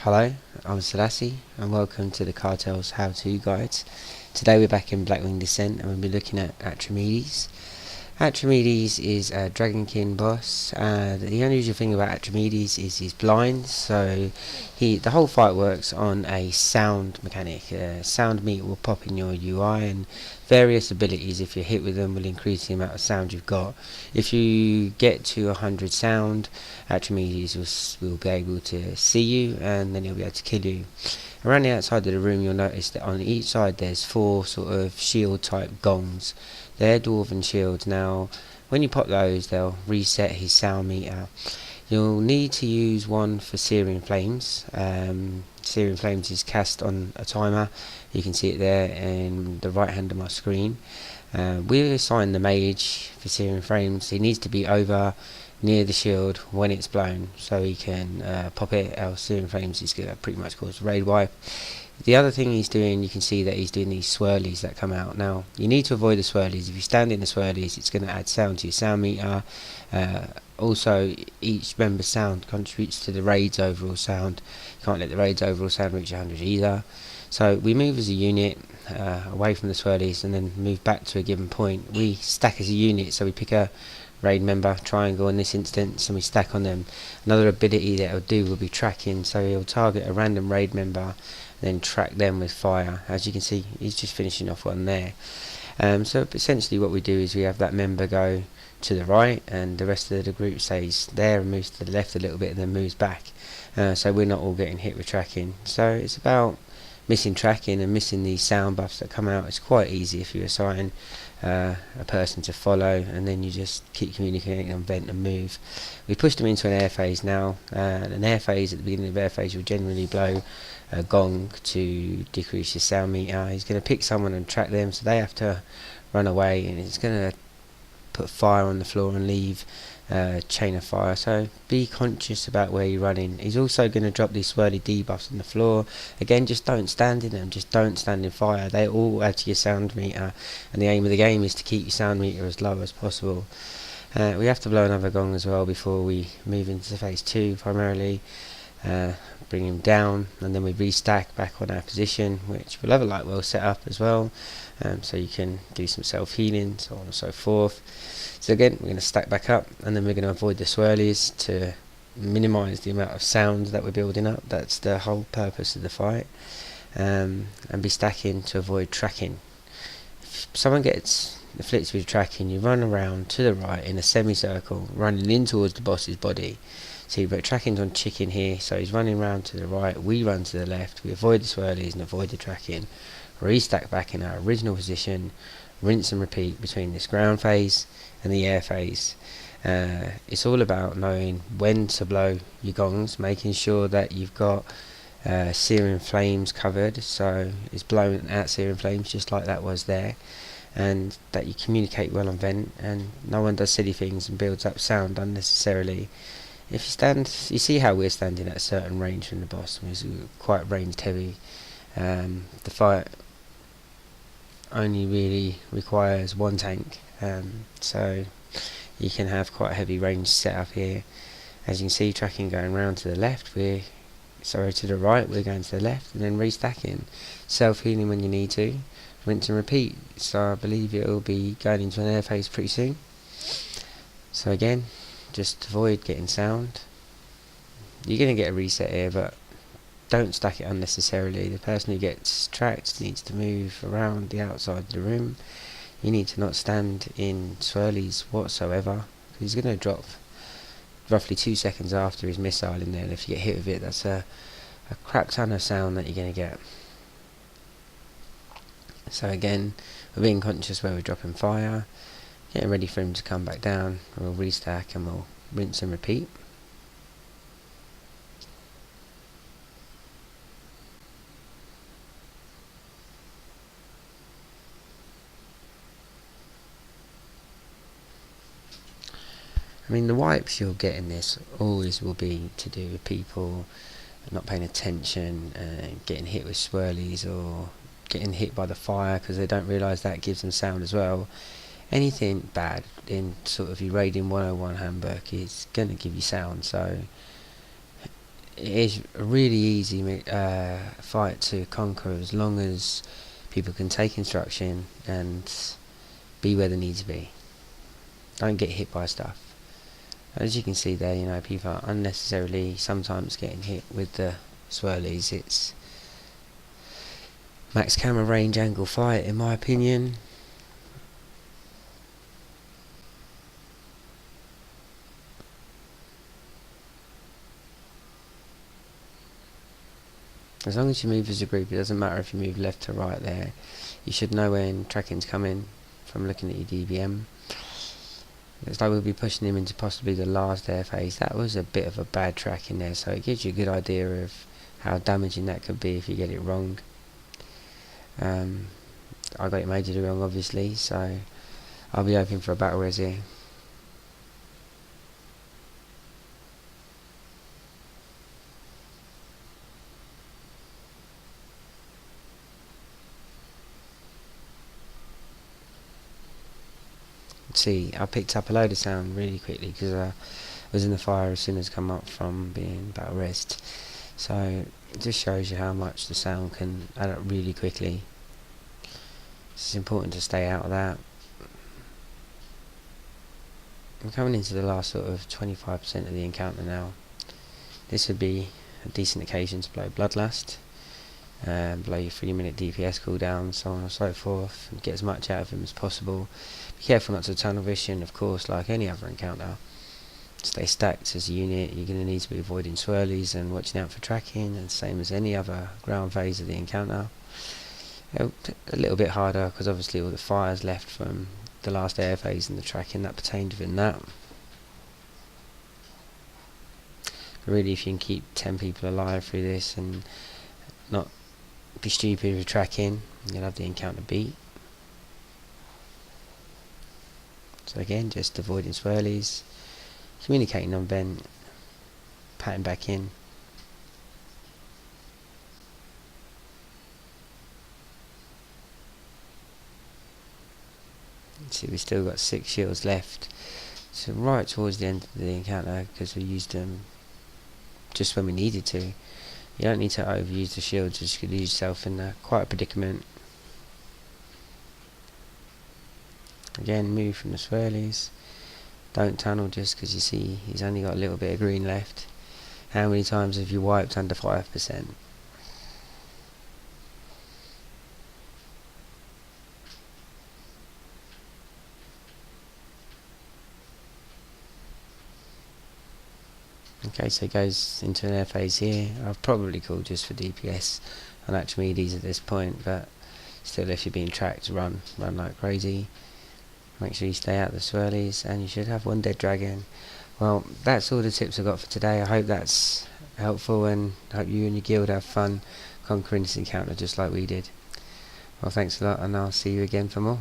Hello, I'm Selassie and welcome to the Cartel's How-To Guides. Today we're back in Blackwing Descent and we'll be looking at Atramides. Atramides is a Dragonkin boss. The unusual thing about Atramides is he's blind, so the whole fight works on a sound mechanic. Sound meter will pop in your UI, and various abilities, if you're hit with them, will increase the amount of sound you've got. If you get to 100 sound, Atramides will be able to see you, and then he'll be able to kill you. Around the outside of the room, you'll notice that on each side there's 4 sort of shield type gongs. They're dwarven shields. Now when you pop those, they'll reset his sound meter. You'll need to use one for Searing Flames. Searing Flames is cast on a timer. You can see it there in the right hand of my screen. We'll assign the mage for Searing Flames. He needs to be over near the shield when it's blown, so he can pop it, else Searing Flames is going to pretty much cause a raid wipe. The other thing he's doing, you can see that he's doing these swirlies that come out. Now you need to avoid the swirlies. If you stand in the swirlies, it's going to add sound to your sound meter. Also, each member's sound contributes to the raid's overall sound. You can't let the raid's overall sound reach 100 either. So we move as a unit away from the swirlies and then move back to a given point. We stack as a unit, so we pick a raid member, triangle in this instance, and we stack on them. Another ability that it'll do will be tracking, so he'll target a random raid member and then track them with fire. As you can see, he's just finishing off one there. So essentially what we do is we have that member go to the right and the rest of the group stays there and moves to the left a little bit and then moves back, so we're not all getting hit with tracking. So it's about missing tracking and missing these sound buffs that come out. It's quite easy if you assign a person to follow, and then you just keep communicating on vent and move. We pushed them into an air phase now. An air phase, at the beginning of air phase, you'll generally blow a gong to decrease your sound meter. He's going to pick someone and track them, so they have to run away, and it's going to put fire on the floor and leave chain of fire, so be conscious about where you're running. He's also going to drop these swirly debuffs on the floor. Again, just don't stand in them, just don't stand in fire. They all add to your sound meter, and the aim of the game is to keep your sound meter as low as possible. We have to blow another gong as well before we move into phase 2 primarily. Bring him down, and then we restack back on our position, which we'll have a light well set up as well, so you can do some self healing, so on and so forth. So again, we're going to stack back up, and then we're going to avoid the swirlies to minimise the amount of sound that we're building up. That's the whole purpose of the fight. And be stacking to avoid tracking. If someone gets afflicted with tracking, you run around to the right in a semicircle, running in towards the boss's body. See, but tracking's on chicken here, so he's running around to the right, we run to the left, we avoid the swirlies and avoid the tracking, restack back in our original position, rinse and repeat between this ground phase and the air phase. It's all about knowing when to blow your gongs, making sure that you've got Searing Flames covered, so it's blowing out Searing Flames just like that was there, and that you communicate well on vent, and no one does silly things and builds up sound unnecessarily. If you stand, you see how we're standing at a certain range from the boss, it's quite ranged heavy. The fight only really requires one tank, so you can have quite a heavy range set up here. As you can see, tracking going round to the left, to the right, we're going to the left, and then restacking. Self-healing when you need to, rinse and repeat. So I believe it will be going into an air phase pretty soon. So again, just avoid getting sound. You're going to get a reset here, but don't stack it unnecessarily. The person who gets tracked needs to move around the outside of the room. You need to not stand in swirlies whatsoever, because he's going to drop roughly 2 seconds after his missile in there, and if you get hit with it, that's a crap ton of sound that you're going to get. So again, we're being conscious where we're dropping fire, getting ready for him to come back down. We'll restack and we'll rinse and repeat. I mean, the wipes you'll get in this always will be to do with people not paying attention, getting hit with swirlies, or getting hit by the fire because they don't realise that gives them sound as well. Anything bad in sort of your raiding 101 handbook is going to give you sound, so it is a really easy fight to conquer as long as people can take instruction and be where they need to be. Don't get hit by stuff. As you can see there, people are unnecessarily sometimes getting hit with the swirlies. It's max camera range angle fight, in my opinion. As long as you move as a group, it doesn't matter if you move left to right there. You should know when tracking's coming from looking at your DBM. Looks like we'll be pushing him into possibly the last air phase. That was a bit of a bad track in there, so it gives you a good idea of how damaging that could be if you get it wrong. I got it majorly wrong, obviously, so I'll be hoping for a battle res here. See, I picked up a load of sound really quickly because I was in the fire as soon as I come up from being battle rest. So it just shows you how much the sound can add up really quickly. It's important to stay out of that. I'm coming into the last sort of 25% of the encounter now. This would be a decent occasion to blow Bloodlust, blow your 3-minute DPS cooldown, so on and so forth, and get as much out of him as possible. Be careful not to tunnel vision, of course, like any other encounter. Stay stacked as a unit. You're going to need to be avoiding swirlies and watching out for tracking, and same as any other ground phase of the encounter. A little bit harder because obviously all the fires left from the last air phase and the tracking that pertained within that. But really, if you can keep 10 people alive through this and not be stupid with tracking, you'll have the encounter beat. So again, just avoiding swirlies, communicating on vent, patting back in. See, we've still got 6 shields left. So right towards the end of the encounter, because we used them just when we needed to. You don't need to overuse the shields, just could use yourself in quite a predicament. Again, move from the swirlies. Don't tunnel just because you see he's only got a little bit of green left. How many times have you wiped under 5%? Okay, so he goes into an air phase here. I've probably called just for DPS on atramides at this point, but still, if you're being tracked, run like crazy. Make sure you stay out of the swirlies, and you should have one dead dragon. Well, that's all the tips I've got for today. I hope that's helpful, and I hope you and your guild have fun conquering this encounter just like we did. Well, thanks a lot, and I'll see you again for more.